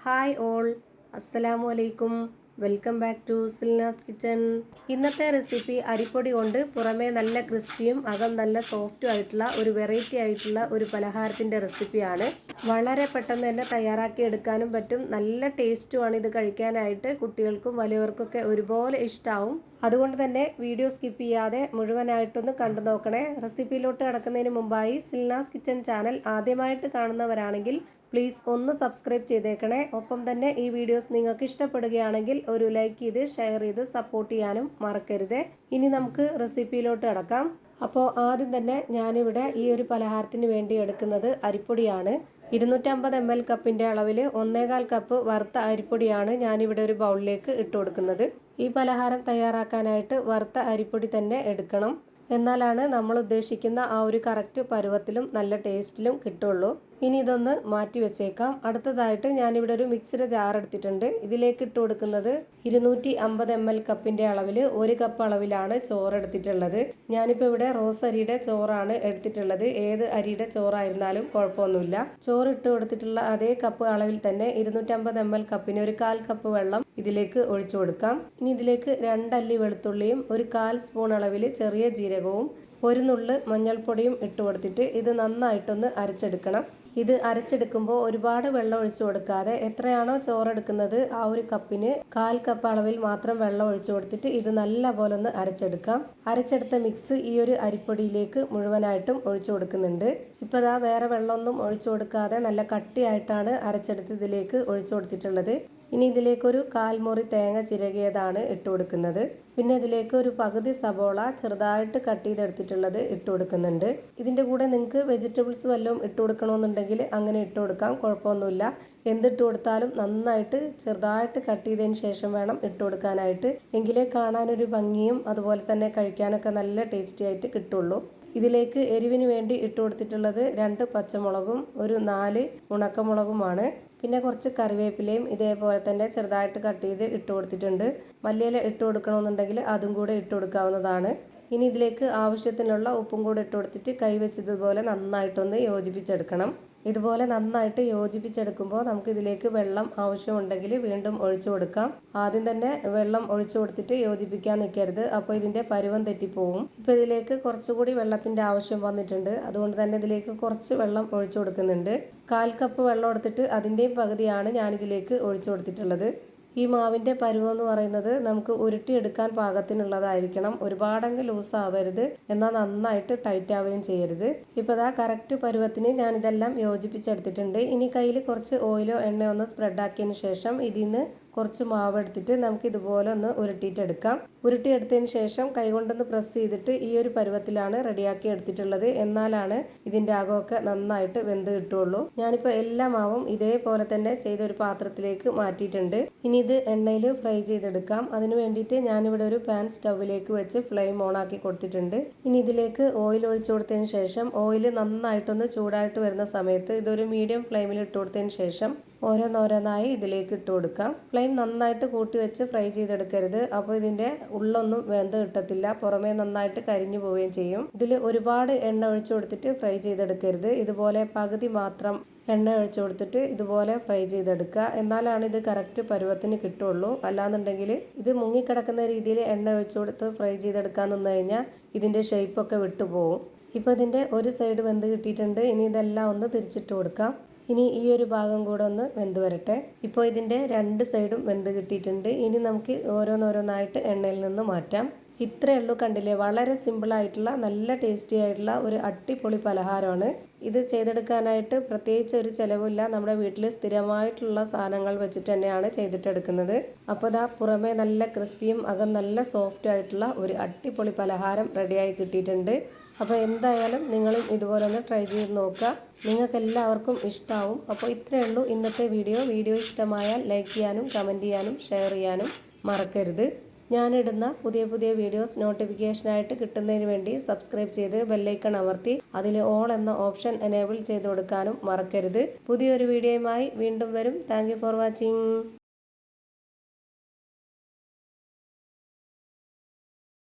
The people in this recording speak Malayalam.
ഹായ് ഓൾ, അസ്സലാമു അലൈക്കും. Welcome back to Silnas kitchen. ഇന്നത്തെ റെസിപ്പി അരിപ്പൊടി കൊണ്ട് പുറമേ നല്ല ക്രിസ്പിയും അകം നല്ല സോഫ്റ്റും ആയിട്ടുള്ള ഒരു വെറൈറ്റി ആയിട്ടുള്ള ഒരു പലഹാരത്തിൻ്റെ റെസിപ്പിയാണ്. വളരെ പെട്ടെന്ന് തന്നെ തയ്യാറാക്കി എടുക്കാനും പറ്റും. നല്ല ടേസ്റ്റുമാണ് ഇത് കഴിക്കാനായിട്ട്. കുട്ടികൾക്കും വലിയവർക്കൊക്കെ ഒരുപോലെ ഇഷ്ടമാവും. അതുകൊണ്ട് തന്നെ വീഡിയോ സ്കിപ്പ് ചെയ്യാതെ മുഴുവനായിട്ടൊന്ന് കണ്ടു നോക്കണേ. റെസിപ്പിയിലോട്ട് കടക്കുന്നതിന് മുമ്പായി സിൽനാസ് കിച്ചൺ ചാനൽ ആദ്യമായിട്ട് കാണുന്നവരാണെങ്കിൽ പ്ലീസ് ഒന്ന് സബ്സ്ക്രൈബ് ചെയ്തേക്കണേ. ഒപ്പം തന്നെ ഈ വീഡിയോസ് നിങ്ങൾക്ക് ഇഷ്ടപ്പെടുകയാണെങ്കിൽ ഒരു ലൈക്ക് ചെയ്ത് ഷെയർ ചെയ്ത് സപ്പോർട്ട് ചെയ്യാനും മറക്കരുത്. ഇനി നമുക്ക് റെസിപ്പിയിലോട്ട് കടക്കാം. അപ്പോൾ ആദ്യം തന്നെ ഞാനിവിടെ ഈ ഒരു പലഹാരത്തിന് വേണ്ടി എടുക്കുന്നത് അരിപ്പൊടിയാണ്. 250 ml കപ്പിൻ്റെ അളവിൽ 1/4 കപ്പ് വറുത്ത അരിപ്പൊടിയാണ് ഞാനിവിടെ ഒരു ബൗളിലേക്ക് ഇട്ട് കൊടുക്കുന്നത്. ഈ പലഹാരം തയ്യാറാക്കാനായിട്ട് വറുത്ത അരിപ്പൊടി തന്നെ എടുക്കണം. എന്നാലാണ് നമ്മൾ ഉദ്ദേശിക്കുന്ന ആ ഒരു കറക്റ്റ് പരുവത്തിലും നല്ല ടേസ്റ്റിലും കിട്ടുള്ളൂ. ഇനി ഇതൊന്ന് മാറ്റി വെച്ചേക്കാം. അടുത്തതായിട്ട് ഞാനിവിടെ ഒരു മിക്സിയുടെ ജാർ എടുത്തിട്ടുണ്ട്. ഇതിലേക്ക് ഇട്ട് കൊടുക്കുന്നത് 250 ml കപ്പിൻ്റെ അളവിൽ 1 കപ്പ് അളവിലാണ് ചോറ് എടുത്തിട്ടുള്ളത്. ഞാനിപ്പോൾ ഇവിടെ റോസ് അരിയുടെ ചോറാണ് എടുത്തിട്ടുള്ളത്. ഏത് അരിയുടെ ചോറായിരുന്നാലും കുഴപ്പമൊന്നുമില്ല. ചോറ് ഇട്ട് കൊടുത്തിട്ടുള്ള അതേ കപ്പ് അളവിൽ തന്നെ 250 ml കപ്പിന് 1/4 കപ്പ് വെള്ളം ഇതിലേക്ക് ഒഴിച്ചു കൊടുക്കാം. ഇനി ഇതിലേക്ക് 2 അല്ലി വെളുത്തുള്ളിയും 1/4 സ്പൂൺ അളവിൽ ചെറിയ ജീരകവും 1 നുള്ള് മഞ്ഞൾപ്പൊടിയും ഇട്ട് കൊടുത്തിട്ട് ഇത് നന്നായിട്ടൊന്ന് അരച്ചെടുക്കണം. ഇത് അരച്ചെടുക്കുമ്പോൾ ഒരുപാട് വെള്ളം ഒഴിച്ചു കൊടുക്കാതെ എത്രയാണോ ചോറെടുക്കുന്നത് ആ ഒരു കപ്പിന് 1/4 കപ്പ് അളവിൽ മാത്രം വെള്ളം ഒഴിച്ചു കൊടുത്തിട്ട് ഇത് നല്ല പോലെ ഒന്ന് അരച്ചെടുക്കാം. അരച്ചെടുത്ത മിക്സ് ഈ ഒരു അരിപ്പൊടിയിലേക്ക് മുഴുവനായിട്ടും ഒഴിച്ചു കൊടുക്കുന്നുണ്ട്. ഇപ്പോൾ ഇതാ വേറെ വെള്ളമൊന്നും ഒഴിച്ചു കൊടുക്കാതെ നല്ല കട്ടിയായിട്ടാണ് അരച്ചെടുത്ത് ഇതിലേക്ക് ഒഴിച്ചു കൊടുത്തിട്ടുള്ളത്. ഇനി ഇതിലേക്കൊരു 1/4 മുറി തേങ്ങ ചിരകിയതാണ് ഇട്ട് കൊടുക്കുന്നത്. പിന്നെ ഇതിലേക്ക് ഒരു പകുതി സബോള ചെറുതായിട്ട് കട്ട് ചെയ്തെടുത്തിട്ടുള്ളത് ഇട്ട് കൊടുക്കുന്നുണ്ട്. ഇതിൻ്റെ കൂടെ നിങ്ങൾക്ക് വെജിറ്റബിൾസ് വല്ലതും ഇട്ട് കൊടുക്കണമെന്നുണ്ടെങ്കിൽ അങ്ങനെ ഇട്ട് കൊടുക്കാം, കുഴപ്പമൊന്നുമില്ല. എന്തിട്ട് കൊടുത്താലും നന്നായിട്ട് ചെറുതായിട്ട് കട്ട് ചെയ്തതിന് ശേഷം വേണം ഇട്ട് കൊടുക്കാനായിട്ട്. എങ്കിലേ കാണാനൊരു ഭംഗിയും അതുപോലെ തന്നെ കഴിക്കാനൊക്കെ നല്ല ടേസ്റ്റി ആയിട്ട് കിട്ടുള്ളൂ. ഇതിലേക്ക് എരിവിന് വേണ്ടി ഇട്ട് കൊടുത്തിട്ടുള്ളത് 2 പച്ചമുളകും 4 ഉണക്കമുളകുമാണ്. പിന്നെ കുറച്ച് കറിവേപ്പിലയും ഇതേപോലെ തന്നെ ചെറുതായിട്ട് കട്ട് ചെയ്ത് ഇട്ട് കൊടുത്തിട്ടുണ്ട്. മല്ലിയില ഇട്ട് കൊടുക്കണമെന്നുണ്ടെങ്കിൽ അതും കൂടെ ഇട്ട് കൊടുക്കാവുന്നതാണ്. ഇനി ഇതിലേക്ക് ആവശ്യത്തിനുള്ള ഉപ്പും കൂടെ ഇട്ട് കൊടുത്തിട്ട് കൈവച്ചതുപോലെ നന്നായിട്ടൊന്ന് യോജിപ്പിച്ചെടുക്കണം. ഇതുപോലെ നന്നായിട്ട് യോജിപ്പിച്ചെടുക്കുമ്പോൾ നമുക്ക് ഇതിലേക്ക് വെള്ളം ആവശ്യമുണ്ടെങ്കിൽ വീണ്ടും ഒഴിച്ചു കൊടുക്കാം. ആദ്യം തന്നെ വെള്ളം ഒഴിച്ചു കൊടുത്തിട്ട് യോജിപ്പിക്കാൻ നിൽക്കരുത്, അപ്പോൾ ഇതിൻ്റെ പരുവം തെറ്റിപ്പോവും. ഇപ്പോൾ ഇതിലേക്ക് കുറച്ചുകൂടി വെള്ളത്തിൻ്റെ ആവശ്യം വന്നിട്ടുണ്ട്. അതുകൊണ്ട് തന്നെ ഇതിലേക്ക് കുറച്ച് വെള്ളം ഒഴിച്ചു കൊടുക്കുന്നുണ്ട്. 1/4 കപ്പ് വെള്ളം എടുത്തിട്ട് അതിൻ്റെയും പകുതിയാണ് ഞാനിതിലേക്ക് ഒഴിച്ചു കൊടുത്തിട്ടുള്ളത്. ഈ മാവിൻ്റെ പരുവം എന്ന് പറയുന്നത് നമുക്ക് ഉരുട്ടിയെടുക്കാൻ പാകത്തിനുള്ളതായിരിക്കണം. ഒരുപാടങ്ങ് ലൂസ് ആവരുത്, എന്നാൽ നന്നായിട്ട് ടൈറ്റ് ആവുകയും ചെയ്യരുത്. ഇപ്പോൾ ഇതാ കറക്റ്റ് പരുവത്തിന് ഞാനിതെല്ലാം യോജിപ്പിച്ചെടുത്തിട്ടുണ്ട്. ഇനി കയ്യിൽ കുറച്ച് ഓയിലോ എണ്ണയോ ഒന്ന് സ്പ്രെഡാക്കിയതിന് ശേഷം ഇതിൽ നിന്ന് കുറച്ച് മാവ് എടുത്തിട്ട് നമുക്ക് ഇതുപോലെ ഒന്ന് ഉരുട്ടിയിട്ടെടുക്കാം. ഉരുട്ടിയെടുത്തതിന് ശേഷം കൈകൊണ്ടൊന്ന് പ്രസ് ചെയ്തിട്ട് ഈ ഒരു പരുവത്തിലാണ് റെഡിയാക്കി എടുത്തിട്ടുള്ളത്. എന്നാലാണ് ഇതിൻ്റെ അകമൊക്കെ നന്നായിട്ട് വെന്ത് കിട്ടുള്ളൂ. ഞാനിപ്പോൾ എല്ലാ മാവും ഇതേപോലെ തന്നെ ചെയ്തൊരു പാത്രത്തിലേക്ക് മാറ്റിയിട്ടുണ്ട്. ഇനി ഇത് എണ്ണയിൽ ഫ്രൈ ചെയ്തെടുക്കാം. അതിന് വേണ്ടിയിട്ട് ഞാനിവിടെ ഒരു പാൻ സ്റ്റൗവിലേക്ക് വെച്ച് ഫ്ലെയിം ഓൺ ആക്കി കൊടുത്തിട്ടുണ്ട്. ഇനി ഇതിലേക്ക് ഓയിൽ ഒഴിച്ചു കൊടുത്തതിന് ശേഷം ഓയിൽ നന്നായിട്ടൊന്ന് ചൂടായിട്ട് വരുന്ന സമയത്ത് ഇതൊരു മീഡിയം ഫ്ലെയിമിൽ ഇട്ട് കൊടുത്തതിന് ശേഷം ഓരോന്നോരോന്നായി ഇതിലേക്ക് ഇട്ട് കൊടുക്കാം. ഫ്ലെയിം നന്നായിട്ട് കൂട്ടി വെച്ച് ഫ്രൈ ചെയ്തെടുക്കരുത്, അപ്പോൾ ഇതിൻ്റെ ഉള്ളൊന്നും വെന്ത് കിട്ടത്തില്ല, പുറമേ നന്നായിട്ട് കരിഞ്ഞു പോവുകയും ചെയ്യും. ഇതിൽ ഒരുപാട് എണ്ണ ഒഴിച്ചു കൊടുത്തിട്ട് ഫ്രൈ ചെയ്തെടുക്കരുത്. ഇതുപോലെ പകുതി മാത്രം എണ്ണ ഒഴിച്ചു കൊടുത്തിട്ട് ഇതുപോലെ ഫ്രൈ ചെയ്തെടുക്കുക. എന്നാലാണ് ഇത് കറക്റ്റ് പരുവത്തിന് കിട്ടുള്ളൂ. അല്ലാന്നുണ്ടെങ്കിൽ ഇത് മുങ്ങിക്കിടക്കുന്ന രീതിയിൽ എണ്ണ ഒഴിച്ചു കൊടുത്ത് ഫ്രൈ ചെയ്തെടുക്കാൻ നിന്ന് കഴിഞ്ഞാൽ ഇതിൻ്റെ ഷേപ്പൊക്കെ വിട്ടുപോകും. ഇപ്പോൾ ഇതിൻ്റെ ഒരു സൈഡ് വെന്ത് കിട്ടിയിട്ടുണ്ട്. ഇനി ഇതെല്ലാം ഒന്ന് തിരിച്ചിട്ട് കൊടുക്കാം. ഇനി ഈ ഒരു ഭാഗം കൂടെ ഒന്ന് വെന്ത് വരട്ടെ. ഇപ്പോൾ ഇതിൻ്റെ 2 സൈഡും വെന്ത് കിട്ടിയിട്ടുണ്ട്. ഇനി നമുക്ക് ഓരോന്നോരോന്നായിട്ട് എണ്ണയിൽ നിന്ന് മാറ്റാം. ഇത്രയേ ഉള്ളൂ, കണ്ടില്ലേ? വളരെ സിമ്പിളായിട്ടുള്ള നല്ല ടേസ്റ്റി ആയിട്ടുള്ള ഒരു അടിപൊളി പലഹാരമാണ്. ഇത് ചെയ്തെടുക്കാനായിട്ട് പ്രത്യേകിച്ച് ഒരു ചിലവില്ല. നമ്മുടെ വീട്ടിൽ സ്ഥിരമായിട്ടുള്ള സാധനങ്ങൾ വെച്ചിട്ട് തന്നെയാണ് ചെയ്തിട്ടെടുക്കുന്നത്. അപ്പോൾ ഇതാ പുറമേ നല്ല ക്രിസ്പിയും അകം നല്ല സോഫ്റ്റ് ആയിട്ടുള്ള ഒരു അടിപൊളി പലഹാരം റെഡിയായി കിട്ടിയിട്ടുണ്ട്. അപ്പോൾ എന്തായാലും നിങ്ങളും ഇതുപോലെ ഒന്ന് ട്രൈ ചെയ്ത് നോക്കുക. നിങ്ങൾക്ക് എല്ലാവർക്കും ഇഷ്ടമാവും. അപ്പോൾ ഇത്രയേ ഉള്ളൂ ഇന്നത്തെ വീഡിയോ ഇഷ്ടമായാൽ ലൈക്ക് ചെയ്യാനും കമൻറ്റ് ചെയ്യാനും ഷെയർ ചെയ്യാനും മറക്കരുത്. ഞാനിടുന്ന പുതിയ വീഡിയോസ് നോട്ടിഫിക്കേഷനായിട്ട് കിട്ടുന്നതിന് വേണ്ടി സബ്സ്ക്രൈബ് ചെയ്ത് ബെല്ലൈക്കൺ അമർത്തി അതിൽ ഓൾ എന്ന ഓപ്ഷൻ എനേബിൾ ചെയ്ത് കൊടുക്കാനും മറക്കരുത്. പുതിയൊരു വീഡിയോയുമായി വീണ്ടും വരും. Thank you for watching.